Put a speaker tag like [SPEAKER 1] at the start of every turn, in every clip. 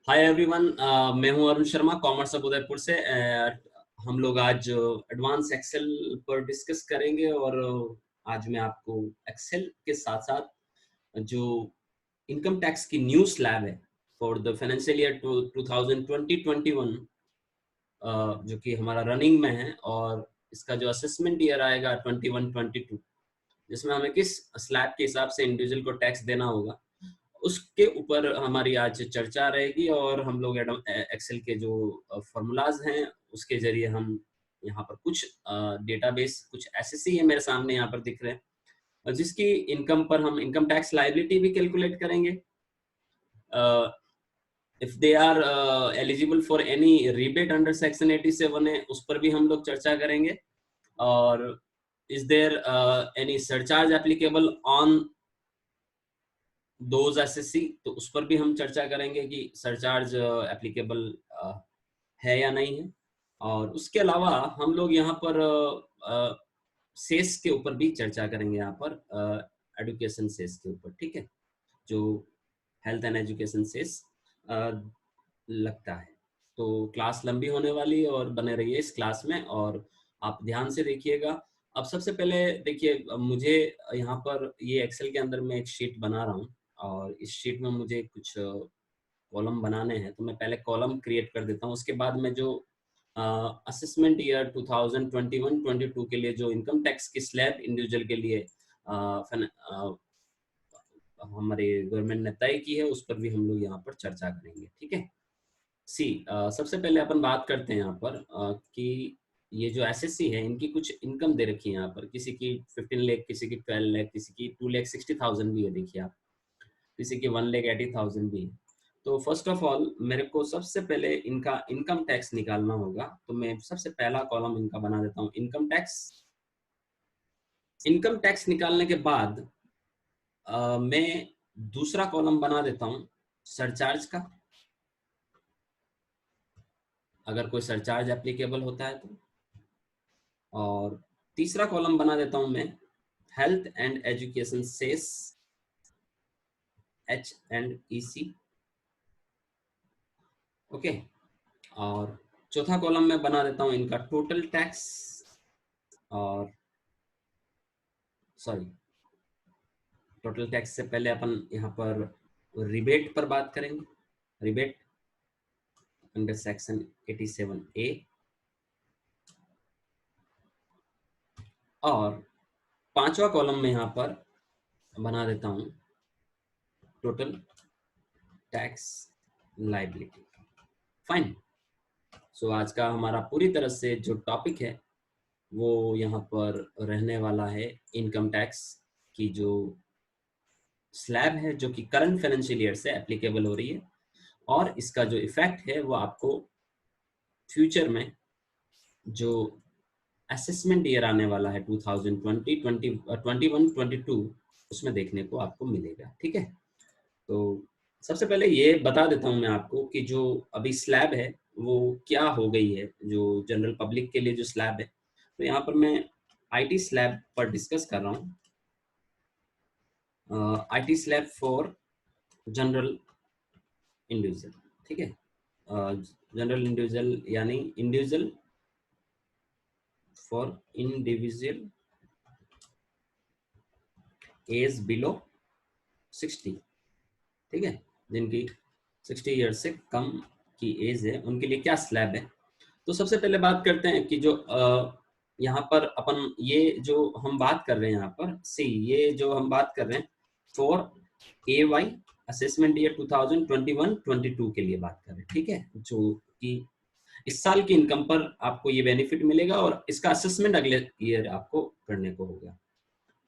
[SPEAKER 1] Hi everyone, मैं हूं Arun Sharma, commerce अब उदयपुर से। हम लोग आज एडवांस एक्सेल पर डिस्कस करेंगे और आज मैं आपको एक्सेल के साथ साथ जो इनकम टैक्स की न्यू स्लैब है फॉर द फाइनेंशियल ईयर 2020-21, जो कि हमारा रनिंग में है, और इसका जो असेसमेंट ईयर आएगा 21-22, जिसमें हमें किस स्लैब के हिसाब से इंडिविजुअल को टैक्स देना होगा, उसके ऊपर हमारी आज चर्चा रहेगी। और हम लोग एक्सेल के जो फॉर्मूलाज हैं उसके जरिए हम यहाँ पर कुछ डेटाबेस, कुछ एसएससी है मेरे सामने यहाँ पर दिख रहे हैं, और जिसकी इनकम पर हम इनकम टैक्स लायबिलिटी भी कैलकुलेट करेंगे। If they are eligible for any rebate under section 87 है, उस पर भी हम लोग चर्चा करेंगे। और is there any surcharge applicable on those SSC, तो उस पर भी हम चर्चा करेंगे कि सरचार्ज एप्लीकेबल है या नहीं है। और उसके अलावा हम लोग यहाँ पर सेस के ऊपर भी चर्चा करेंगे, यहाँ पर एजुकेशन सेस के ऊपर, ठीक है, जो हेल्थ एंड एजुकेशन सेस लगता है। तो क्लास लंबी होने वाली है और बने रहिए इस क्लास में, और आप ध्यान से देखिएगा। अब सबसे पहले देखिए, मुझे यहाँ पर ये एक्सेल के अंदर मैं एक शीट बना रहा हूँ, और इस शीट में मुझे कुछ कॉलम बनाने हैं, तो मैं पहले कॉलम क्रिएट कर देता हूँ। उसके बाद में जो असेसमेंट ईयर 2021-22 के लिए जो इनकम टैक्स की स्लैब इंडिविजुअल के लिए हमारे गवर्नमेंट ने तय की है, उस पर भी हम लोग यहाँ पर चर्चा करेंगे, ठीक है। सबसे पहले अपन बात करते हैं यहाँ पर कि ये जो एसएससी है, इनकी कुछ इनकम दे रखी है यहाँ पर। किसी की 15 लाख, किसी की 12 लाख, किसी की 2,60,000 भी है, देखिए आप, किसी की 1,80,000 भी है। तो फर्स्ट ऑफ ऑल मेरे को सबसे पहले इनका इनकम टैक्स निकालना होगा, तो मैं सबसे पहला कॉलम इनका बना देता हूँ, इनकम टैक्स। इनकम टैक्स निकालने के बाद मैं दूसरा कॉलम बना देता हूँ सरचार्ज का, अगर कोई सरचार्ज एप्लीकेबल होता है तो। और तीसरा कॉलम बना देता हूं मैं health and education cess, H&EC, okay. और चौथा कॉलम में बना देता हूं इनका टोटल टैक्स, और सॉरी, टोटल टैक्स से पहले अपन यहाँ पर रिबेट पर बात करेंगे, रिबेट अंडर सेक्शन 87A। और पांचवा कॉलम में यहाँ पर बना देता हूं टोटल टैक्स लायबिलिटी। फाइन। सो आज का हमारा पूरी तरह से जो टॉपिक है वो यहाँ पर रहने वाला है इनकम टैक्स की जो स्लैब है, जो कि करंट फाइनेंशियल ईयर से एप्लीकेबल हो रही है, और इसका जो इफेक्ट है वो आपको फ्यूचर में जो असेसमेंट ईयर आने वाला है 2020-21-22, उसमें देखने को आपको मिलेगा, ठीक है। तो सबसे पहले ये बता देता हूँ मैं आपको कि जो अभी स्लैब है वो क्या हो गई है, जो जनरल पब्लिक के लिए जो स्लैब है। तो यहाँ पर मैं आईटी स्लैब पर डिस्कस कर रहा हूँ, IT slab for general individual, ठीक है। जनरल इंडिविजुअल यानी individual for individual age below 60, ठीक है, जिनकी 60 ईयर से कम की एज है, उनके लिए क्या स्लैब है। तो सबसे पहले बात करते हैं कि जो यहाँ पर अपन ये जो हम बात कर रहे हैं यहाँ पर ये जो हम बात कर रहे हैं फॉर AY असेसमेंट ईयर 2021-22 के लिए बात कर रहे हैं, ठीक है, जो कि इस साल की इनकम पर आपको ये बेनिफिट मिलेगा, और इसका असेसमेंट अगले ईयर आपको करने को होगा।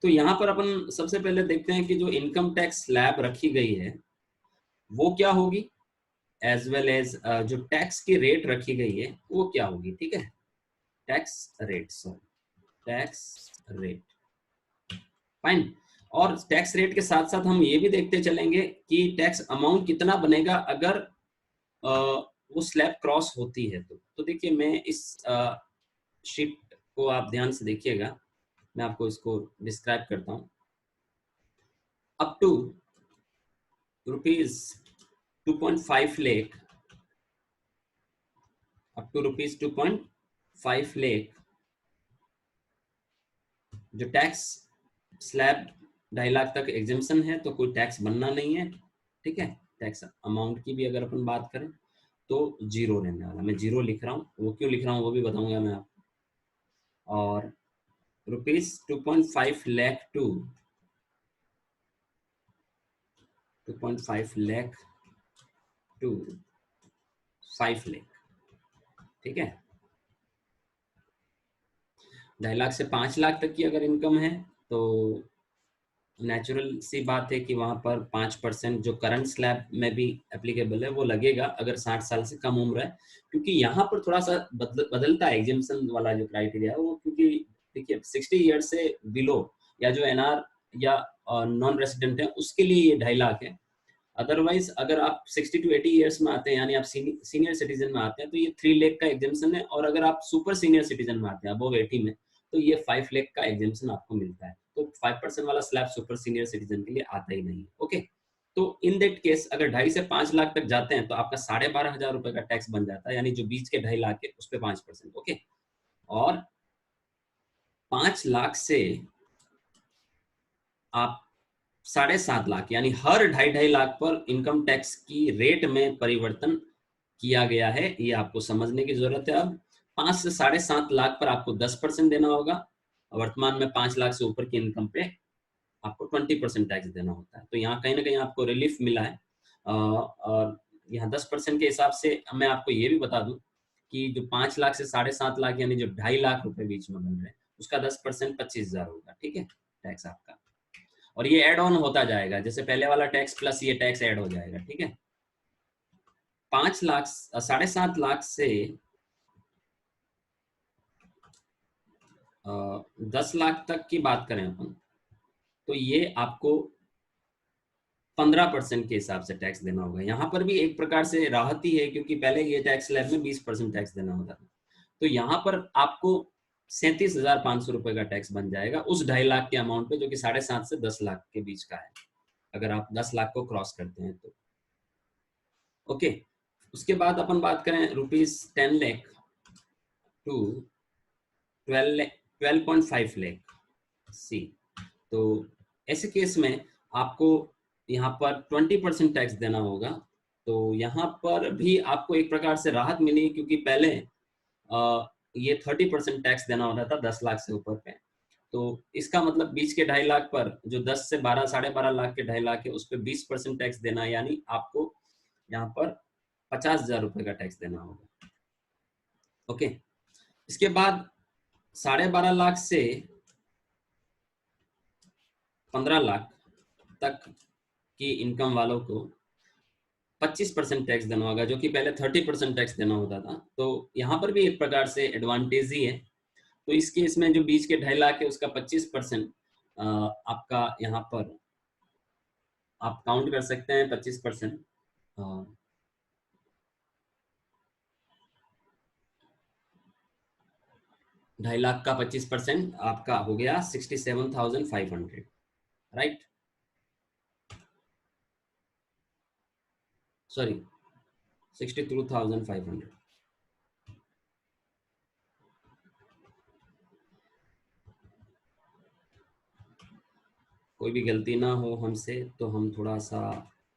[SPEAKER 1] तो यहाँ पर अपन सबसे पहले देखते हैं कि जो इनकम टैक्स स्लैब रखी गई है वो क्या होगी, एज वेल एज जो टैक्स की रेट रखी गई है वो क्या होगी, ठीक है। Tax rate, sorry, tax rate, fine. और टैक्स रेट के साथ साथ हम ये भी देखते चलेंगे कि टैक्स अमाउंट कितना बनेगा अगर वो स्लैब क्रॉस होती है। तो देखिए, मैं इस शीट को आप ध्यान से देखिएगा, मैं आपको इसको डिस्क्राइब करता हूँ। Up to rupees 2.5 lakh up to rupees 2.5 lakh जो टैक्स स्लैब 2.5 लाख तक एग्जेम्पशन है, तो कोई टैक्स बनना नहीं है। ठीक है, टैक्स अमाउंट की भी अगर अपन बात करें तो जीरो रहने वाला। मैं जीरो लिख रहा हूँ, वो क्यों लिख रहा हूँ वो भी बताऊंगा मैं आपको। और rupees 2.5 lakh to 2.5 lakh to 5 lakh. ठीक है, 2.5 लाख से 5 लाख तक की अगर इनकम है तो नेचुरल सी बात है कि वहां पर 5% जो करंट स्लैब में भी एप्लीकेबल है वो लगेगा अगर 60 साल से कम उम्र है। क्योंकि यहाँ पर थोड़ा सा बदलता है एग्जेम्पशन वाला जो क्राइटेरिया है वो, क्योंकि देखिए 60 ईयर से बिलो या जो एनआर या नॉन रेसिडेंट है उसके लिए ये 2.5 लाख है। अदरवाइज अगर आप 60 to 80 ईयर्स में आते हैं यानी आप सीनियर सिटीजन में आते हैं तो ये 3 लाख का एग्जेम्पशन है। और अगर आप सुपर सीनियर सिटीजन में आते हैं अबव 80 में तो ये 5 लाख का एग्जेम्पशन आपको मिलता है। तो 5% वाला स्लैब सुपर सीनियर सिटीजन के लिए आता ही नहीं है। ओके, तो इन दैट केस अगर 2.5 से 5 लाख तक जाते हैं तो आपका 12,500 रुपए का टैक्स बन जाता है, यानी जो बीच के 2.5 लाख है उस पर 5%। ओके, और 5 लाख से आप 7.5 लाख यानी हर 2.5 लाख पर इनकम टैक्स की रेट में परिवर्तन किया गया है, ये आपको समझने की जरूरत है। अब 5 से 7.5 लाख पर आपको 10% देना होगा। वर्तमान में 5 लाख से ऊपर की इनकम पे आपको 20% टैक्स देना होता है। तो यहाँ कहीं ना कहीं आपको रिलीफ मिला है। और यहाँ 10% के हिसाब से मैं आपको ये भी बता दूं कि जो 5 लाख से 7.5 लाख यानी जो 2.5 लाख रुपए बीच में बन रहे हैं उसका 10% 25,000 होगा। ठीक है, टैक्स आपका। और ये ऐड ऑन होता जाएगा, जैसे पहले वाला टैक्स प्लस ये टैक्स ऐड हो जाएगा। ठीक है, 5 लाख 7.5 लाख से 10 लाख तक की बात करें अपन तो ये आपको 15% के हिसाब से टैक्स देना होगा। यहाँ पर भी एक प्रकार से राहत ही है क्योंकि पहले ये टैक्स स्लैब में 20% टैक्स देना होता था। तो यहाँ पर आपको 37,500 रुपए का टैक्स बन जाएगा उस 2.5 लाख के अमाउंट पे जो कि 7.5 से 10 लाख के बीच का है, अगर आप 10 लाख को क्रॉस करते हैं तो। ओके, उसके बाद अपन बात करें ₹10 लाख टू 12.5 लाख सी। तो ऐसे केस में आपको यहाँ पर 20% टैक्स देना होगा। तो यहाँ पर भी आपको एक प्रकार से राहत मिली क्योंकि पहले ये 30% टैक्स देना होता था 10 लाख से ऊपर पे। तो इसका मतलब बीच के 2.5 लाख पर जो 10 से 12 12.5 लाख के 2.5 लाख है उस पर 20% टैक्स देना, यानी आपको यहाँ पर 50,000 रुपए का टैक्स देना होगा। ओके, इसके बाद 12.5 लाख से 15 लाख तक की इनकम वालों को 25% टैक्स देना होगा, जो कि पहले 30% टैक्स देना होता था। तो यहाँ पर भी एक प्रकार से एडवांटेज ही है। तो इस केस में जो बीच के 2.5 लाख है उसका 25% आपका यहाँ पर आप काउंट कर सकते हैं 25%। 2.5 लाख का 25% आपका हो गया 67,500, राइट? सॉरी, 62,500। कोई भी गलती ना हो हमसे तो हम थोड़ा सा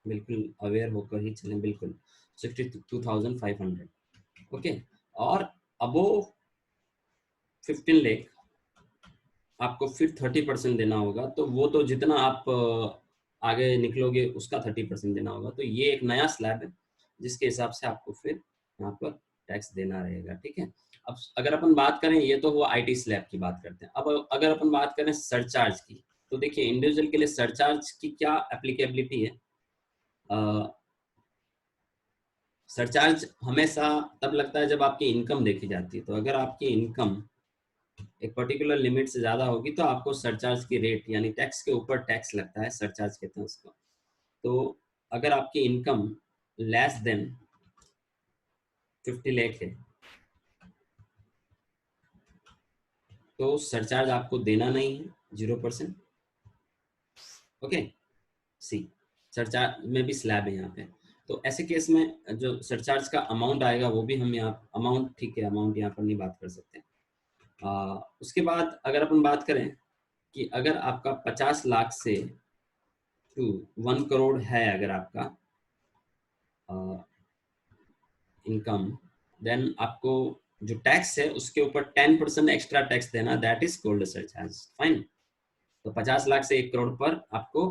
[SPEAKER 1] बिल्कुल अवेयर होकर ही चलें। बिल्कुल 62,500। ओके, और अबोव 15 लाख आपको फिर 30% देना होगा। तो वो तो जितना आप आगे निकलोगे उसका 30% देना होगा। तो ये एक नया स्लैब है जिसके हिसाब से आपको फिर यहाँ पर टैक्स देना रहेगा। ठीक है, अब अगर अपन बात करें, ये तो वो आईटी स्लैब की बात करते हैं। अब अगर अपन बात करें सरचार्ज की, तो देखिए इंडिविजुअल के लिए सरचार्ज की क्या एप्लीकेबिलिटी है। सरचार्ज हमेशा तब लगता है जब आपकी इनकम देखी जाती है। तो अगर आपकी इनकम एक पर्टिकुलर लिमिट से ज्यादा होगी तो आपको सरचार्ज की रेट यानी टैक्स के ऊपर टैक्स लगता है, सरचार्ज कहते हैं उसको। तो अगर आपकी इनकम लेस देन 50 लाख है तो सरचार्ज आपको देना नहीं है, 0%। ओके, सी सरचार्ज में भी स्लैब है यहाँ पे। तो ऐसे केस में जो सरचार्ज का अमाउंट आएगा वो भी हम यहाँ अमाउंट, ठीक है, अमाउंट यहाँ पर नहीं बात कर सकते। उसके बाद अगर अपन बात करें कि अगर आपका 50 लाख से टू 1 करोड़ है अगर आपका इनकम, देन आपको जो टैक्स है उसके ऊपर 10% एक्स्ट्रा टैक्स देना, that is called surcharge. Fine. तो 50 लाख से 1 करोड़ पर आपको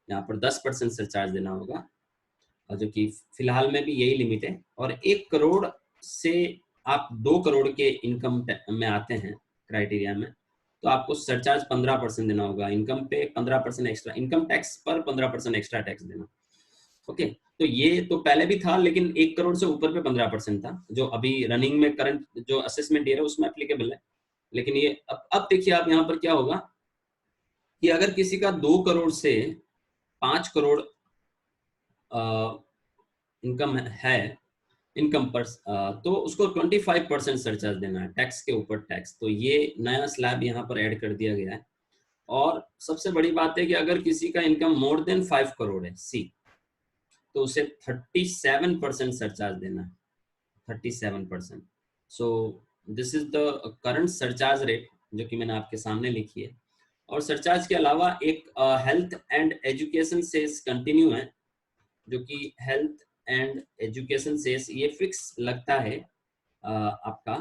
[SPEAKER 1] यहाँ पर 10% सरचार्ज देना होगा, और जो कि फिलहाल में भी यही लिमिट है। और 1 करोड़ से आप 2 करोड़ के इनकम में आते हैं क्राइटेरिया में, तो आपको सरचार्ज 15% देना होगा। इनकम पे 15% एक्स्ट्रा, इनकम टैक्स पर 15% एक्स्ट्रा टैक्स देना। ओके, तो ये तो पहले भी था, लेकिन 1 करोड़ से ऊपर पे 15% था, जो अभी रनिंग में करंट जो असेसमेंट ईयर है उसमें एप्लीकेबल है। लेकिन ये अब देखिए आप यहाँ पर क्या होगा कि अगर किसी का 2 करोड़ से 5 करोड़ इनकम है, इनकम पर, तो उसको 25% सरचार्ज देना है, टैक्स के ऊपर टैक्स। तो ये नया स्लैब यहाँ पर ऐड कर दिया गया है। और सबसे बड़ी बात है कि अगर किसी का इनकम मोर देन 5 करोड़ है, सी, तो उसे 37% सरचार्ज देना है, 37%। So this is the current surcharge rate जो कि मैंने आपके सामने लिखी है। और सरचार्ज के अलावा एक health and education cess continue है, जो कि हेल्थ एंड एजुकेशन सेस ये फिक्स लगता है आपका,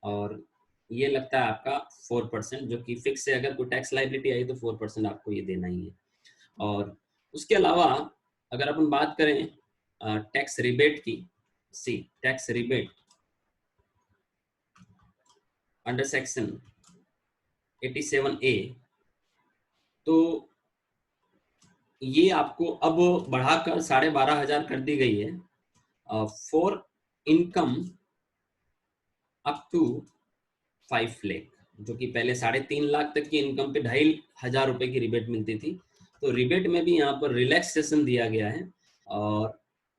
[SPEAKER 1] और ये लगता है आपका 4%, जो कि फिक्स है। अगर कोई टैक्स लाइबिलिटी आई तो 4% आपको ये देना ही है। और उसके अलावा अगर अपन बात करें टैक्स रिबेट की, see, tax rebate under section 87A, तो ये आपको अब बढ़ाकर 12,500 कर दी गई है for income up to 5 lakh, जो कि पहले 3.5 लाख तक की इनकम पे 2,500 रुपए की रिबेट मिलती थी। तो रिबेट में भी यहाँ पर रिलैक्सेशन दिया गया है, और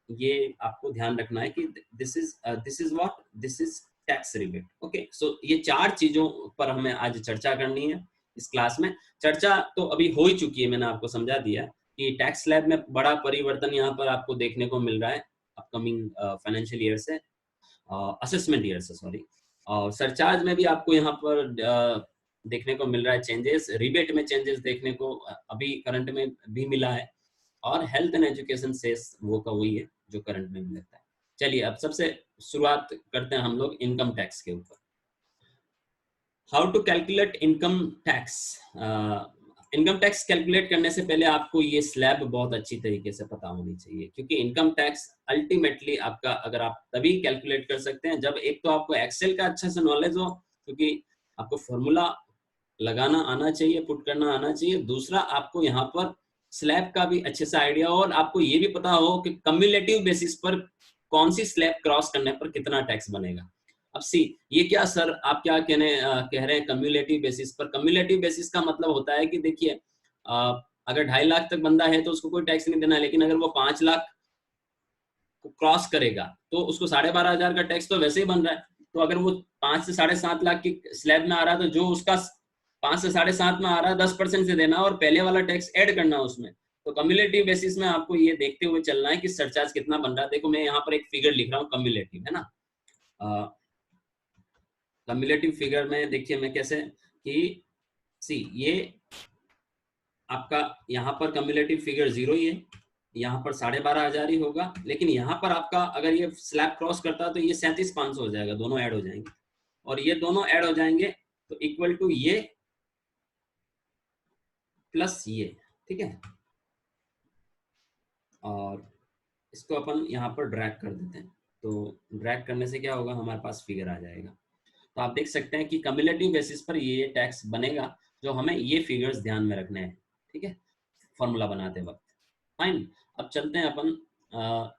[SPEAKER 1] ये आपको ध्यान रखना है कि this is what, this is tax rebate. Okay, so ये 4 चीजों पर हमें आज चर्चा करनी है इस क्लास में। चर्चा तो अभी हो ही चुकी है, मैंने आपको समझा दिया कि टैक्स स्लैब में बड़ा परिवर्तन यहाँ पर आपको देखने को मिल रहा है अपकमिंग फाइनेंशियल ईयर से, असेसमेंट ईयर से, सॉरी। और सरचार्ज में भी आपको यहाँ पर देखने को मिल रहा है चेंजेस, रिबेट में चेंजेस देखने को अभी करंट में भी मिला है, और हेल्थ एंड एजुकेशन सेस वो का वही है जो करंट में भी लगता है। चलिए अब सबसे शुरुआत करते हैं हम लोग इनकम टैक्स के ऊपर। How to calculate income tax. Income tax calculate करने से पहले आपको ये स्लैब बहुत अच्छी तरीके से पता होनी चाहिए, क्योंकि इनकम टैक्स अल्टीमेटली आपका, अगर आप तभी कैलकुलेट कर सकते हैं जब एक तो आपको एक्सेल का अच्छा से नॉलेज हो, क्योंकि आपको फॉर्मूला लगाना आना चाहिए, पुट करना आना चाहिए। दूसरा, आपको यहाँ पर स्लैब का भी अच्छे से आइडिया हो, और आपको ये भी पता हो कि कम्युलेटिव बेसिस पर कौन सी स्लैब क्रॉस करने पर कितना टैक्स बनेगा। अब सी, ये क्या सर आप क्या कह रहे हैं कम्युलेटिव बेसिस पर? कम्युलेटिव बेसिस का मतलब होता है कि देखिए अगर 2.5 लाख तक बंदा है तो उसको कोई टैक्स नहीं देना है, लेकिन अगर वो 5 लाख को क्रॉस करेगा तो उसको 12,500 का टैक्स तो वैसे ही बन रहा है। तो अगर वो 5 से 7.5 लाख की स्लैब में आ रहा है, तो जो उसका 5 से 7.5 में आ रहा है 10% से देना, और पहले वाला टैक्स ऐड करना उसमें। तो कम्युलेटिव बेसिस में आपको ये देखते हुए चलना है कि सरचार्ज कितना बन रहा है। देखो मैं यहाँ पर एक फिगर लिख रहा हूँ कम्युलेटिव, है ना। कम्युलेटिव फिगर में देखिए मैं कैसे कि सी, ये आपका यहाँ पर कम्युलेटिव फिगर 0 ही है, यहाँ पर 12,500 ही होगा, लेकिन यहाँ पर आपका अगर ये स्लैब क्रॉस करता है तो ये 37,500 हो जाएगा, दोनों ऐड हो जाएंगे, और ये दोनों ऐड हो जाएंगे तो इक्वल टू ये प्लस ये, ठीक है। और इसको अपन यहाँ पर ड्रैग कर देते हैं, तो ड्रैग करने से क्या होगा, हमारे पास फिगर आ जाएगा। तो आप देख सकते हैं कि कम्युलेटिव बेसिस पर ये टैक्स बनेगा, जो हमें ये फिगर्स ध्यान में रखने हैं, ठीक है, फॉर्मूला बनाते वक्त। फाइन, अब चलते हैं अपन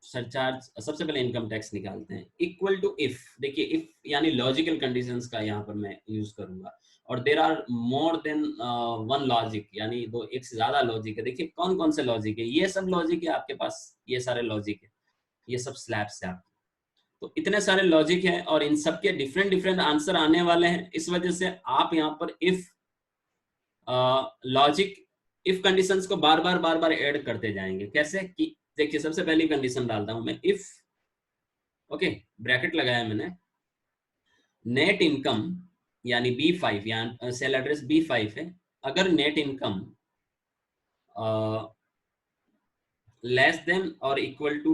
[SPEAKER 1] सरचार्ज। सबसे पहले इनकम टैक्स निकालते हैं। इक्वल टू इफ, देखिए इफ यानी लॉजिकल कंडीशंस का यहाँ पर मैं यूज करूंगा, और there are more than 1 logic, यानी दो एक से ज्यादा लॉजिक है। देखिए कौन कौन से लॉजिक है, ये सब लॉजिक है आपके पास, ये सारे लॉजिक है, ये सब स्लैब्स है आपके। तो इतने सारे लॉजिक हैं और इन सब के डिफरेंट डिफरेंट आंसर आने वाले हैं। इस वजह से आप यहाँ पर इफ लॉजिक, इफ कंडीशंस को बार बार ऐड करते जाएंगे। कैसे कि देखिए सबसे पहली कंडीशन डालता हूं मैं, इफ, ओके, ब्रैकेट लगाया मैंने, नेट इनकम यानी B5, यहाँ सेल एड्रेस B5 है, अगर नेट इनकम लेस देन और इक्वल टू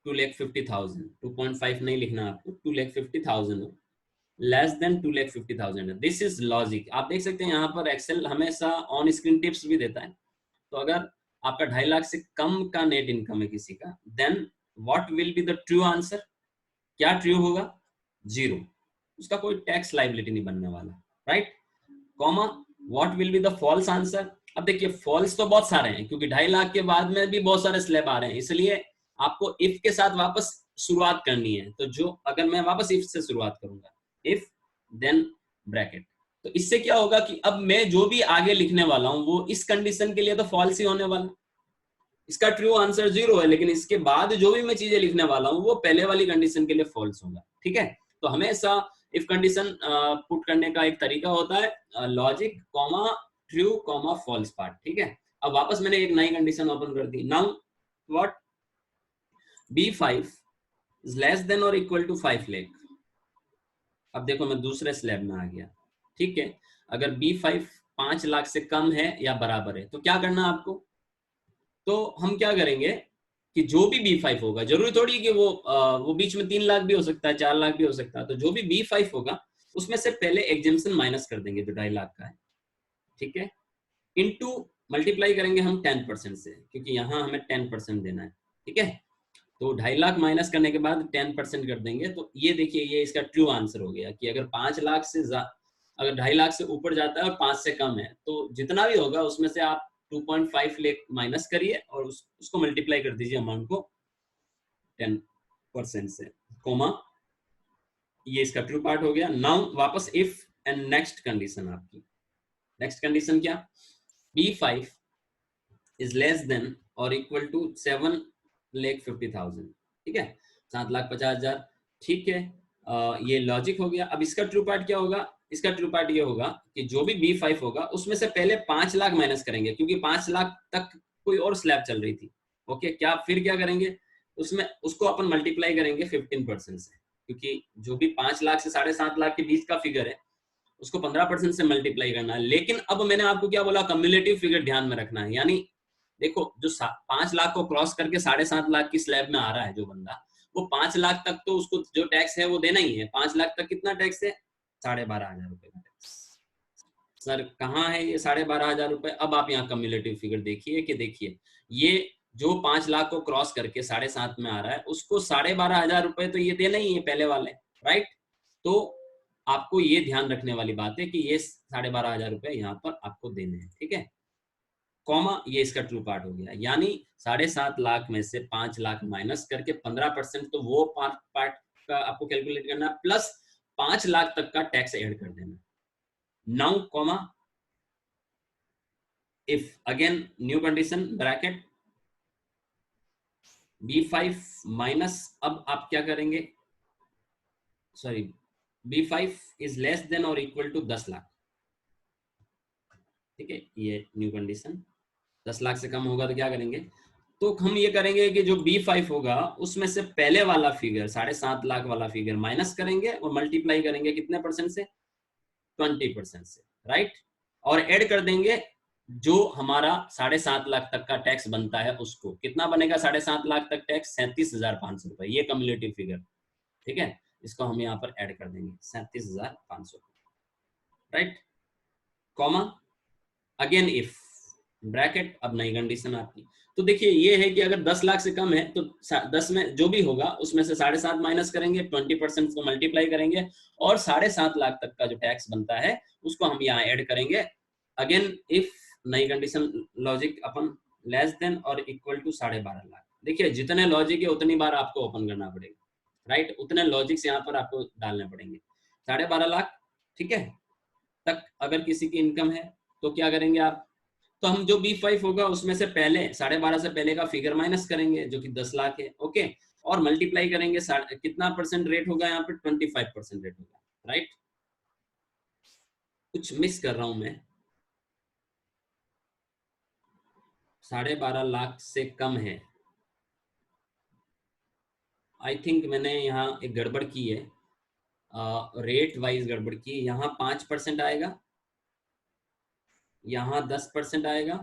[SPEAKER 1] 2,50,000, 2.5 नहीं लिखना आपको, 2,50,000 हो, less than 2,50,000, this is logic. आप देख सकते हैं यहाँ पर एक्सेल हमेशा ऑन स्क्रीन टिप्स भी देता है। तो अगर आपका 2.5 लाख से कम का नेट इनकम है किसी का, then what will be the true answer, क्या ट्रू होगा, 0, उसका कोई टैक्स लाइबिलिटी नहीं बनने वाला, right, comma, what will be the false answer. अब देखिए फॉल्स तो बहुत सारे हैं, क्योंकि 2.5 लाख के बाद में भी बहुत सारे स्लैब आ रहे हैं, इसलिए आपको इफ के साथ वापस शुरुआत करनी है। तो जो, अगर मैं वापस इफ से शुरुआत करूंगा, इफ देन ब्रैकेट, तो इससे क्या होगा कि अब मैं जो भी आगे लिखने वाला हूं वो इस कंडीशन के लिए तो फॉल्स ही होने वाला, इसका ट्रू आंसर 0 है, लेकिन इसके बाद जो भी मैं चीजें लिखने वाला हूं वो पहले वाली कंडीशन के लिए फॉल्स होगा, ठीक है। तो हमेशा इफ कंडीशन पुट करने का एक तरीका होता है logic comma true comma false part, ठीक है। अब वापस मैंने एक नई कंडीशन ओपन कर दी, now what, B5 is less than और इक्वल टू 5 लाख। अब देखो मैं दूसरे स्लैब में आ गया, ठीक है। अगर B5 5 लाख से कम है या बराबर है तो क्या करना आपको, तो हम क्या करेंगे कि जो भी B5 होगा, जरूरी थोड़ी कि वो बीच में 3 लाख भी हो सकता है, 4 लाख भी हो सकता है, तो जो भी B5 होगा उसमें से पहले एग्जेम्पशन माइनस कर देंगे जो 2.5 लाख का है, ठीक है, इनटू मल्टीप्लाई करेंगे हम 10% से, क्योंकि यहाँ हमें 10% देना है, ठीक है। तो 2.5 लाख माइनस करने के बाद 10% कर देंगे, तो ये देखिए ये इसका ट्रू आंसर हो गया कि अगर 5 लाख से अगर 2.5 लाख से ऊपर जाता है और 5 से कम है, तो जितना भी होगा उसमें से आप 2.5 लाख माइनस करिए और उसको मल्टीप्लाई कर दीजिए अमाउंट को 10% से, कोमा, ये इसका ट्रू पार्ट हो गया। नाउ वापस इफ एंड नेक्स्ट कंडीशन, आपकी नेक्स्ट कंडीशन क्या, B5 इज लेस देन और इक्वल टू 7,50,000, ठीक है, 7,50,000, ठीक है। ये लॉजिक हो गया। अब इसका ट्रू पार्ट क्या होगा, इसका ट्रू पार्ट ये होगा कि जो भी B5 होगा उसमें से पहले 5 लाख माइनस करेंगे, क्योंकि 5 लाख तक कोई और स्लैब चल रही थी, ओके। क्या फिर क्या करेंगे, उसमें उसको अपन मल्टीप्लाई करेंगे 15% से, क्योंकि जो भी 5 लाख से 7.5 लाख के बीच का फिगर है उसको 15% से मल्टीप्लाई करना है। लेकिन अब मैंने आपको क्या बोला, कम्युलेटिव फिगर ध्यान में रखना है, यानी देखो जो 5 लाख को क्रॉस करके 7.5 लाख की स्लैब में आ रहा है जो बंदा, वो 5 लाख तक तो उसको जो टैक्स है वो देना ही है। 5 लाख तक कितना टैक्स है, 12,500 रुपए का टैक्स। सर कहाँ है ये 12,500 रुपए, अब आप यहाँ कम्युलेटिव फिगर देखिए कि देखिए ये जो 5 लाख को क्रॉस करके 7.5 में आ रहा है उसको 12,500 रुपए तो ये देना ही है पहले वाले, राइट। तो आपको ये ध्यान रखने वाली बात है कि ये 12,500 रुपए यहाँ पर आपको देने हैं, ठीक है, कॉमा, ये इसका ट्रू पार्ट हो गया, यानी 7.5 लाख में से 5 लाख माइनस करके 15%, तो वो पार्ट का आपको कैलकुलेट करना, प्लस 5 लाख तक का टैक्स ऐड कर देना। Now comma, if again new condition bracket B5 minus, अब आप क्या करेंगे, sorry, B5 is less than और इक्वल टू 10 लाख, ठीक है, ये न्यू कंडीशन। 10 लाख से कम होगा तो क्या करेंगे, तो हम ये करेंगे कि जो B5 होगा उसमें से पहले वाला फिगर 7.5 लाख वाला फिगर माइनस करेंगे और मल्टीप्लाई करेंगे कितने परसेंट से, 20% से, राइट, और ऐड कर देंगे जो हमारा 7.5 लाख तक का टैक्स बनता है उसको, कितना बनेगा 7.5 लाख तक टैक्स, 37,500 रुपए, ये कम्युलेटिव फिगर, ठीक है, इसको हम यहाँ पर ऐड कर देंगे 37,500, right, comma, again if bracket, अब नई कंडीशन आपकी। तो देखिए ये है कि अगर 10 लाख से कम है तो 10 में जो भी होगा उसमें से 7.5 माइनस करेंगे, 20% को मल्टीप्लाई करेंगे और 7.5 लाख तक का जो टैक्स बनता है उसको हम यहाँ ऐड करेंगे। अगेन इफ नई कंडीशन लॉजिक अपन लेस देन और इक्वल टू 12.5 लाख। देखिए जितने लॉजिक है उतनी बार आपको ओपन करना पड़ेगा, राइट, उतने लॉजिक्स यहाँ पर आपको डालने पड़ेंगे। 12.5 लाख, ठीक है, तक अगर किसी की इनकम है तो क्या करेंगे आप, तो हम जो B5 होगा उसमें से पहले 12.5 से पहले का फिगर माइनस करेंगे जो कि 10 लाख है, ओके, और मल्टीप्लाई करेंगे, कितना परसेंट रेट होगा यहाँ पे, 25% रेट होगा, राइट। कुछ मिस कर रहा हूं मैं, 12.5 लाख से कम है, आई थिंक मैंने यहाँ एक गड़बड़ की है, रेट वाइज गड़बड़ की है। यहाँ 5% आएगा, यहाँ 10% आएगा,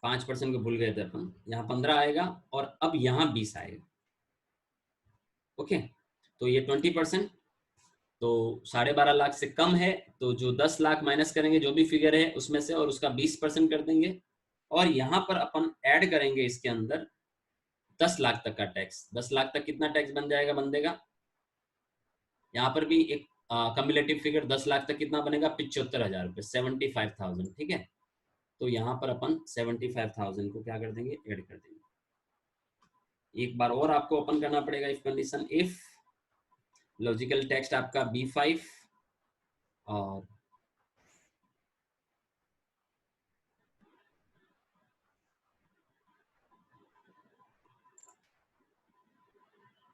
[SPEAKER 1] 5% को भूल गए थे अपन, यहाँ 15 आएगा, और अब यहाँ 20 आएगा। ओके, तो ये 20%, तो 12.5 लाख से कम है, तो जो 10 लाख माइनस करेंगे जो भी फिगर है उसमें से, और उसका 20% कर देंगे, और यहाँ पर अपन ऐड करेंगे इसके अंदर 10 लाख तक का टैक्स। 10 लाख तक कितना टैक्स बन जाएगा, बन देगा यहाँ पर भी एक कम्युलेटिव फिगर 10 लाख तक कितना बनेगा, 75,000 रुपये, 75,000। ठीक है, तो यहाँ पर अपन 75,000 को क्या कर देंगे, ऐड कर देंगे। एक बार और आपको ओपन करना पड़ेगा if condition, if logical text आपका B5 और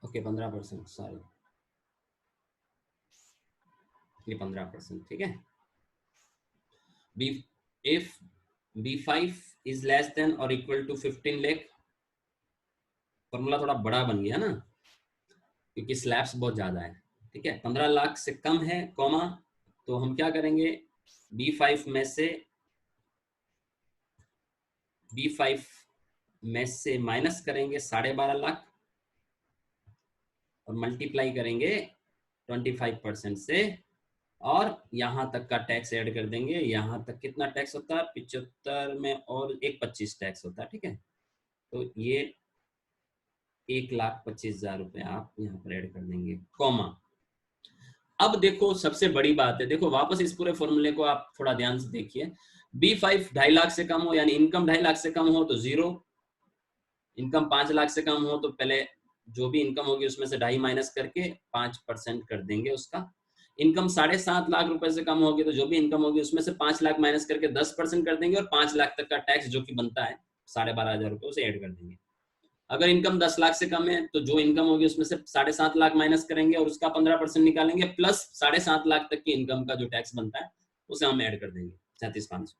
[SPEAKER 1] ओके 15%, सॉरी ये 15%। ठीक है, B if B5 is less than और इक्वल टू 15 लाख, फॉर्मूला थोड़ा बड़ा बन गया ना क्योंकि स्लैब्स बहुत ज्यादा है। ठीक है, 15 लाख से कम है कॉमा, तो हम क्या करेंगे, B5 में से माइनस करेंगे 12.5 लाख और मल्टीप्लाई करेंगे 25% से, और यहाँ तक का टैक्स ऐड कर देंगे। यहाँ तक कितना टैक्स होता है, 75 में और एक 25 टैक्स होता है। ठीक है, तो ये 1,25,000 रुपए आप यहाँ पर ऐड कर देंगे कॉमा। अब देखो सबसे बड़ी बात है, देखो वापस इस पूरे फॉर्मूले को आप थोड़ा ध्यान से देखिए। B5 2.5 लाख से कम हो, यानी इनकम 2.5 लाख से कम हो तो 0, इनकम 5 लाख से कम हो तो पहले जो भी इनकम होगी उसमें से 2.5 माइनस करके 5% कर देंगे उसका। इनकम 7.5 लाख रुपए से कम होगी तो जो भी इनकम होगी उसमें से 5 लाख माइनस करके 10% कर देंगे, और 5 लाख तक का टैक्स जो कि बनता है 12,500 रुपए उसे ऐड कर देंगे। अगर इनकम 10 लाख से कम है तो जो इनकम होगी उसमें से 7.5 लाख माइनस करेंगे और उसका 15% निकालेंगे, प्लस 7.5 लाख तक की इनकम का जो टैक्स बनता है उसे हम ऐड कर देंगे 37,500।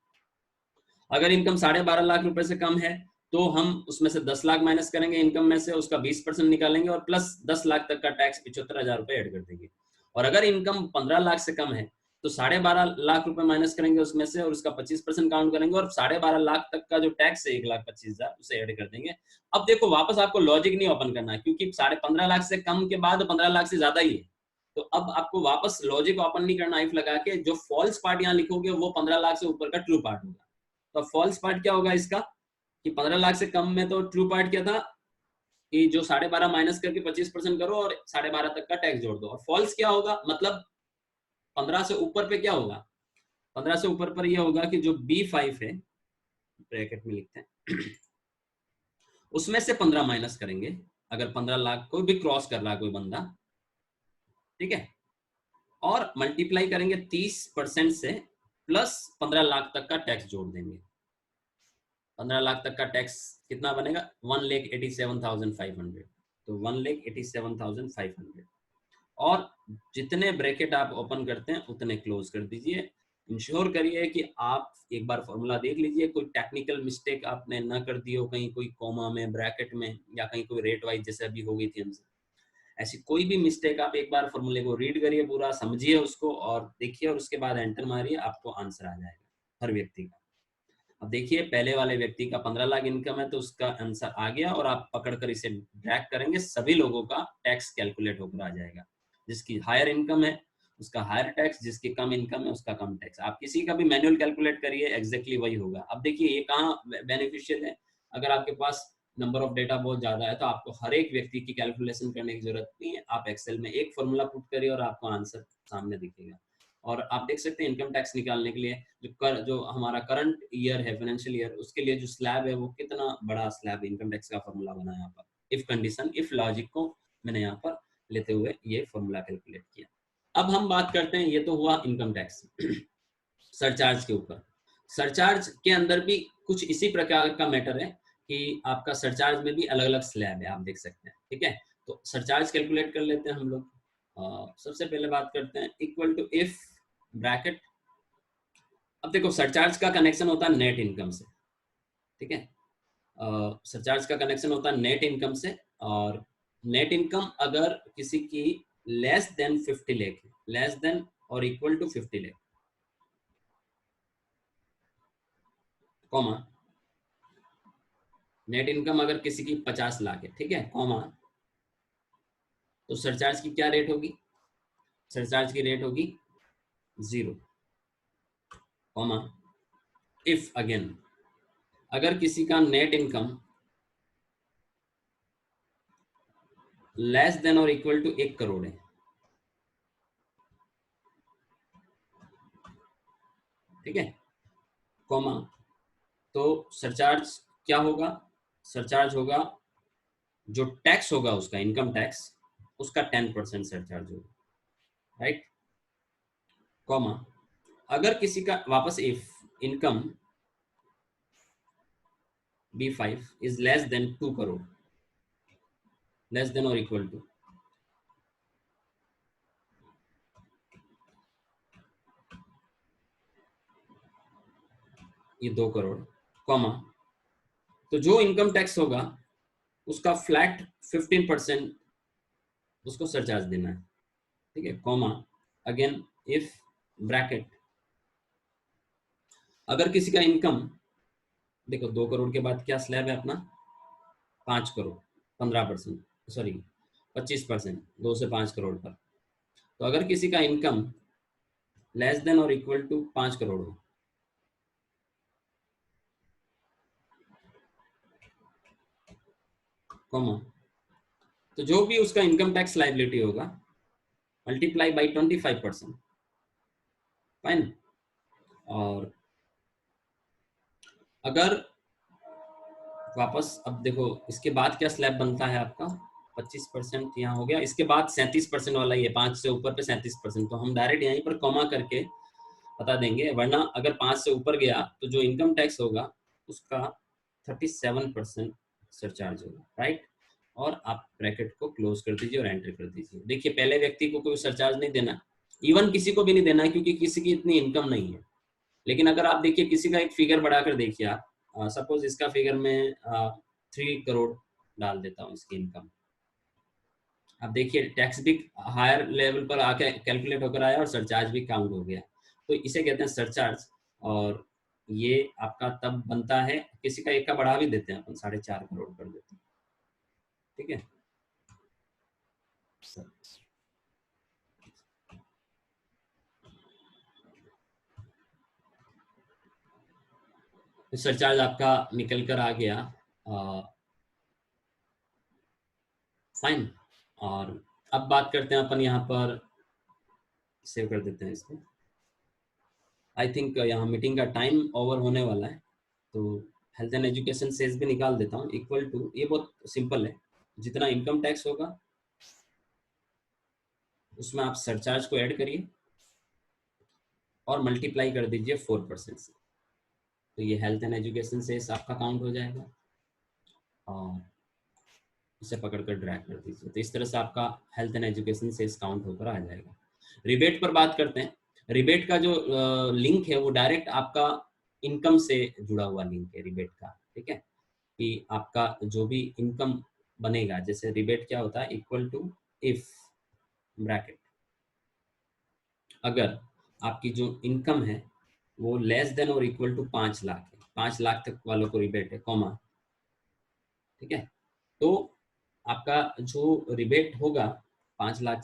[SPEAKER 1] अगर इनकम 12.5 लाख रुपए से कम है तो हम उसमें से 10 लाख माइनस करेंगे इनकम में से, उसका 20% निकालेंगे और प्लस 10 लाख तक का टैक्स 75,000 रुपए ऐड कर देंगे। और अगर इनकम 15 लाख से कम है तो 12.5 लाख रुपए माइनस करेंगे उसमें से और उसका 25% काउंट करेंगे, और 12.5 लाख तक का जो टैक्स है 1,25,000 उसे ऐड कर देंगे। अब देखो वापस आपको लॉजिक नहीं ओपन करना है क्योंकि 15.5 लाख से कम के बाद 15 लाख से ज्यादा ही है, तो अब आपको वापस लॉजिक ओपन नहीं करना, इफ लगा के जो फॉल्स पार्ट यहाँ लिखोगे वो 15 लाख से ऊपर का ट्रू पार्ट होगा। तो फॉल्स पार्ट क्या होगा इसका, कि 15 लाख से कम में तो ट्रू पार्ट क्या था कि जो 12.5 माइनस करके 25% करो और 12.5 तक का टैक्स जोड़ दो। और फॉल्स क्या होगा, मतलब 15 से ऊपर पे क्या होगा, 15 से ऊपर पर यह होगा कि जो B5 है, ब्रैकेट में लिखते हैं, उसमें से 15 माइनस करेंगे अगर 15 लाख को भी क्रॉस कर रहा है कोई बंदा। ठीक है, और मल्टीप्लाई करेंगे 30% से, प्लस 15 लाख तक का टैक्स जोड़ देंगे। 15 लाख तक का टैक्स कितना बनेगा, 1,87,500, तो 1,87,500। और जितने ब्रैकेट आप ओपन करते हैं उतने क्लोज कर दीजिए। इंश्योर करिए कि आप एक बार फॉर्मूला देख लीजिए, कोई टेक्निकल मिस्टेक आपने ना कर दी हो कहीं, कोई कॉमा में, ब्रैकेट में, या कहीं कोई रेट वाइज जैसे अभी हो गई थी हमसे, ऐसी कोई भी मिस्टेक। आप एक बार फॉर्मूले को रीड करिए, पूरा समझिए उसको और देखिए, और उसके बाद एंटर मारिए, आपको आंसर आ जाएगा हर व्यक्ति का। अब देखिए पहले वाले व्यक्ति का 15 लाख इनकम है तो उसका आंसर आ गया, और आप पकड़कर इसे ड्रैग करेंगे, सभी लोगों का टैक्स कैलकुलेट होकर आ जाएगा। जिसकी हायर इनकम है उसका हायर टैक्स, जिसकी कम इनकम है उसका कम टैक्स। आप किसी का भी मैनुअल कैलकुलेट करिए, एग्जैक्टली वही होगा। अब देखिए ये कहाँ बेनिफिशियल है, अगर आपके पास नंबर ऑफ डेटा बहुत ज्यादा है तो आपको हर एक व्यक्ति की कैलकुलेशन करने की जरूरत नहीं है, आप एक्सेल में एक फॉर्मूला पुट करिए और आपको आंसर सामने दिखेगा। और आप देख सकते हैं इनकम टैक्स निकालने के लिए जो हमारा करंट ईयर है, फाइनेंशियल ईयर, उसके लिए जो स्लैब है वो कितना बड़ा स्लैब इनकम टैक्स का फॉर्मूला बना है यहाँ पर। इफ कंडीशन, इफ लॉजिक को मैंने यहाँ पर लेते हुए ये फॉर्मूला कैलकुलेट किया। अब हम बात करते हैं, ये तो हुआ इनकम टैक्स सरचार्ज के ऊपर। सरचार्ज के अंदर भी कुछ इसी प्रकार का मैटर है कि आपका सरचार्ज में भी अलग अलग स्लैब है, आप देख सकते हैं। ठीक है, तो सरचार्ज कैलकुलेट कर लेते हैं हम लोग। सबसे पहले बात करते हैं इक्वल टू इफ ब्रैकेट। अब देखो सरचार्ज का कनेक्शन होता है नेट इनकम से, ठीक है। सरचार्ज का कनेक्शन होता है नेट इनकम से, और नेट इनकम अगर किसी की लेस देन 50 लाख है, लेस देन और equal to 50 lakh, comma, net income अगर किसी की 50 लाख है, ठीक है, कॉमा, तो सरचार्ज की क्या रेट होगी? सरचार्ज की रेट होगी 0, कॉमा, इफ अगेन अगर किसी का नेट इनकम लेस देन और इक्वल टू 1 करोड़ है, ठीक है, कॉमा, तो सरचार्ज क्या होगा? सरचार्ज होगा, जो टैक्स होगा उसका, इनकम टैक्स, उसका 10% सरचार्ज होगा, राइट, कॉमा, अगर किसी का, वापस, if income B5 is less then 2 crore, less than और इक्वल टू, ये 2 करोड़, कॉमा, तो जो इनकम टैक्स होगा उसका फ्लैट 15% उसको सरचार्ज देना है, ठीक है, कॉमा, अगेन इफ ब्रैकेट, अगर किसी का इनकम, देखो 2 करोड़ के बाद क्या स्लैब है अपना? 5 करोड़, 15%, सॉरी 25%, 2 से 5 करोड़ पर। तो अगर किसी का इनकम लेस देन और इक्वल टू 5 करोड़ हो, कॉमा, तो जो भी उसका इनकम टैक्स लाइबिलिटी होगा मल्टीप्लाई बाई 25%, फाइन। और अगर वापस, अब देखो इसके बाद क्या स्लैब बनता है आपका? 25% यहाँ हो गया, इसके बाद 37% वाला ही है, 5 से ऊपर पे 37%, तो हम डायरेक्ट यहीं पर कॉमा करके बता देंगे, वरना अगर 5 से ऊपर गया तो जो इनकम टैक्स होगा उसका 37% सरचार्ज होगा, राइट। और आप ब्रैकेट को क्लोज कर दीजिए और एंटर कर दीजिए। देखिए पहले व्यक्ति को कोई सरचार्ज नहीं देना, इवन किसी को भी नहीं देना, क्योंकि किसी की इतनी इनकम नहीं है। लेकिन अगर आप देखिए किसी का एक फिगर बढ़ाकर देखिए, आप सपोज इसका फिगर में 3 करोड़ डाल देता हूँ इसकी इनकम, अब देखिए टैक्स भी हायर लेवल पर आके कैलकुलेट होकर आया और सरचार्ज भी काउंट हो गया, तो इसे कहते हैं सरचार्ज। और ये आपका तब बनता है, किसी का एक का बढ़ा भी देते हैं अपन, 4.5 करोड़ कर देते हैं, ठीक है। सरचार्ज आपका निकल कर आ गया, फाइन। और अब बात करते हैं अपन, यहाँ पर सेव कर देते हैं इसको। आई थिंक यहाँ मीटिंग का टाइम ओवर होने वाला है, तो हेल्थ एंड एजुकेशन सेल्स भी निकाल देता हूँ, इक्वल टू, ये बहुत सिंपल है, जितना इनकम टैक्स होगा उसमें आप सरचार्ज को ऐड करिए और मल्टीप्लाई कर दीजिए 4% से, तो ये हेल्थ एंड एजुकेशन सेल्स आपका काउंट हो जाएगा। और इसे पकड़कर ड्रैग कर दीजिए, तो इस तरह से आपका health and education sales count होकर आ जाएगा। रिबेट पर बात करते हैं। रिबेट का जो लिंक है वो डायरेक्ट आपका इनकम से जुड़ा हुआ लिंक है रिबेट का, ठीक है, कि आपका जो भी इनकम बनेगा, जैसे रिबेट क्या होता है, इक्वल टू इफ ब्रैकेट, अगर आपकी जो इनकम है वो लेस देन और इक्वल टू 5 लाख है, 5 लाख तक वालों को रिबेट है, कॉमा, ठीक है, तो आपका जो रिबेट होगा 5 लाख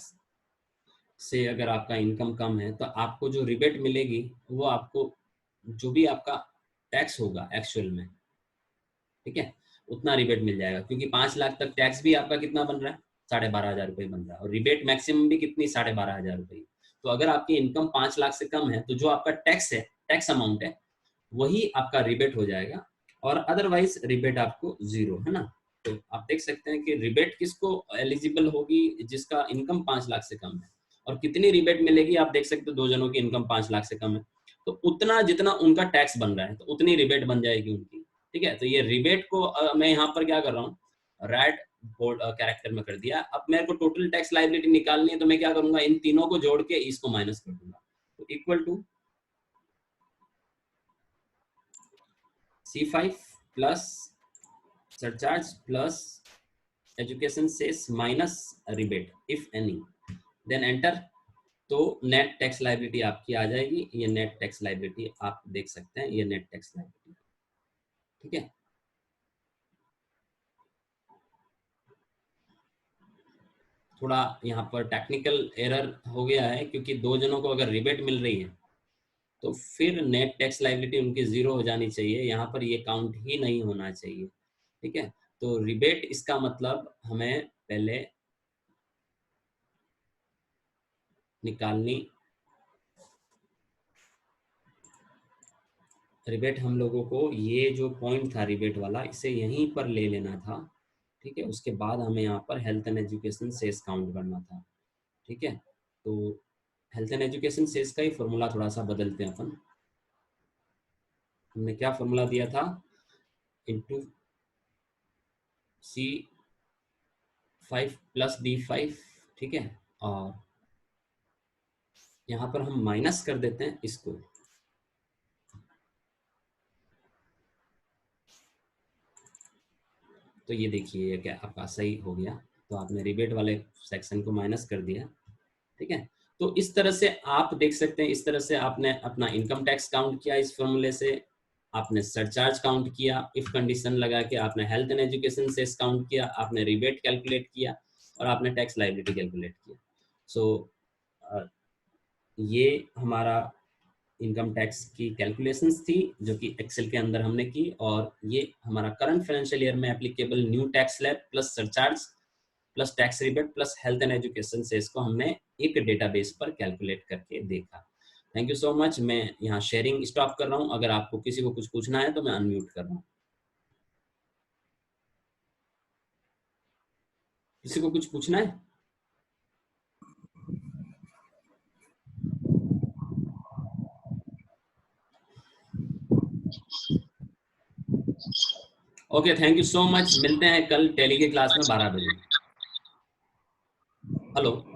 [SPEAKER 1] से, अगर आपका इनकम कम है तो आपको जो रिबेट मिलेगी वो आपको जो भी आपका टैक्स होगा एक्चुअल में, ठीक है, उतना रिबेट मिल जाएगा, क्योंकि 5 लाख तक टैक्स भी आपका कितना बन रहा है, 12,500 रुपये बन रहा है, और रिबेट मैक्सिमम भी कितनी, 12,500 रुपये। तो अगर आपकी इनकम 5 लाख से कम है तो जो आपका टैक्स है, टैक्स अमाउंट है, वही आपका रिबेट हो जाएगा, और अदरवाइज रिबेट आपको 0 है ना। तो आप देख सकते हैं कि रिबेट किसको एलिजिबल होगी, जिसका इनकम 5 लाख से कम है, और कितनी रिबेट मिलेगी आप देख सकते हो, 2 जनों की इनकम 5 लाख से कम है, तो उतना जितना उनका टैक्स बन रहा है तो उतनी रिबेट बन जाएगी उनकी, ठीक है। तो ये रिबेट को मैं यहाँ पर क्या कर रहा हूँ, रेड बोल्ड कैरेक्टर में कर दिया। अब मेरे को टोटल टैक्स लायबिलिटी निकालनी है, तो मैं क्या करूंगा, इन तीनों को जोड़ के इसको माइनस कर दूंगा, तो equal to C5 plus surcharge plus education cess minus rebate if any, then enter. तो नेट टैक्स लायबिलिटी आपकी आ जाएगी। ये नेट टैक्स लायबिलिटी आप देख सकते हैं, ये नेट टैक्स लायबिलिटी, ठीक है। थोड़ा यहाँ पर टेक्निकल एरर हो गया है, क्योंकि दो जनों को अगर रिबेट मिल रही है तो फिर नेट टैक्स लायबिलिटी उनकी जीरो हो जानी चाहिए, यहाँ पर ये काउंट ही नहीं होना चाहिए, ठीक है। तो रिबेट इसका मतलब हमें पहले निकालनी, रिबेट हम लोगों को ये जो पॉइंट था रिबेट वाला, इसे यहीं पर ले लेना था, ठीक है। उसके बाद हमें यहाँ पर health and education cess count करना था, ठीक है। तो हेल्थ एंड एजुकेशन सेस का ही फॉर्मूला थोड़ा सा बदलते हैं अपन। हमने क्या फॉर्मूला दिया था, इंटू C5 प्लस D5, ठीक है। और यहाँ पर हम माइनस कर देते हैं इसको, तो ये देखिए ये क्या आपका सही हो गया। तो आपने रिबेट वाले सेक्शन को माइनस कर दिया, ठीक है। तो इस तरह से आप देख सकते हैं, इस तरह से आपने अपना इनकम टैक्स काउंट किया इस फॉर्मूले से, आपने सरचार्ज काउंट किया इफ कंडीशन लगा के, आपने health and education cess count किया, आपने रिबेट कैलकुलेट किया और आपने टैक्स लायबिलिटी कैलकुलेट किया। सो ये हमारा इनकम टैक्स की कैलकुलेशंस थी जो कि एक्सेल के अंदर हमने की, और ये हमारा करंट फाइनेंशियल ईयर में applicable new tax slab plus surcharge plus tax rebate plus health and education से इसको हमने एक डेटाबेस पर कैलकुलेट करके देखा। Thank you so much. मैं यहाँ शेयरिंग स्टॉप कर रहा हूँ, अगर आपको किसी को कुछ पूछना है तो मैं अनम्यूट कर रहा हूँ। किसी को कुछ पूछना है? Okay, thank you so much. मिलते हैं कल टेली के क्लास में 12 बजे। हेलो।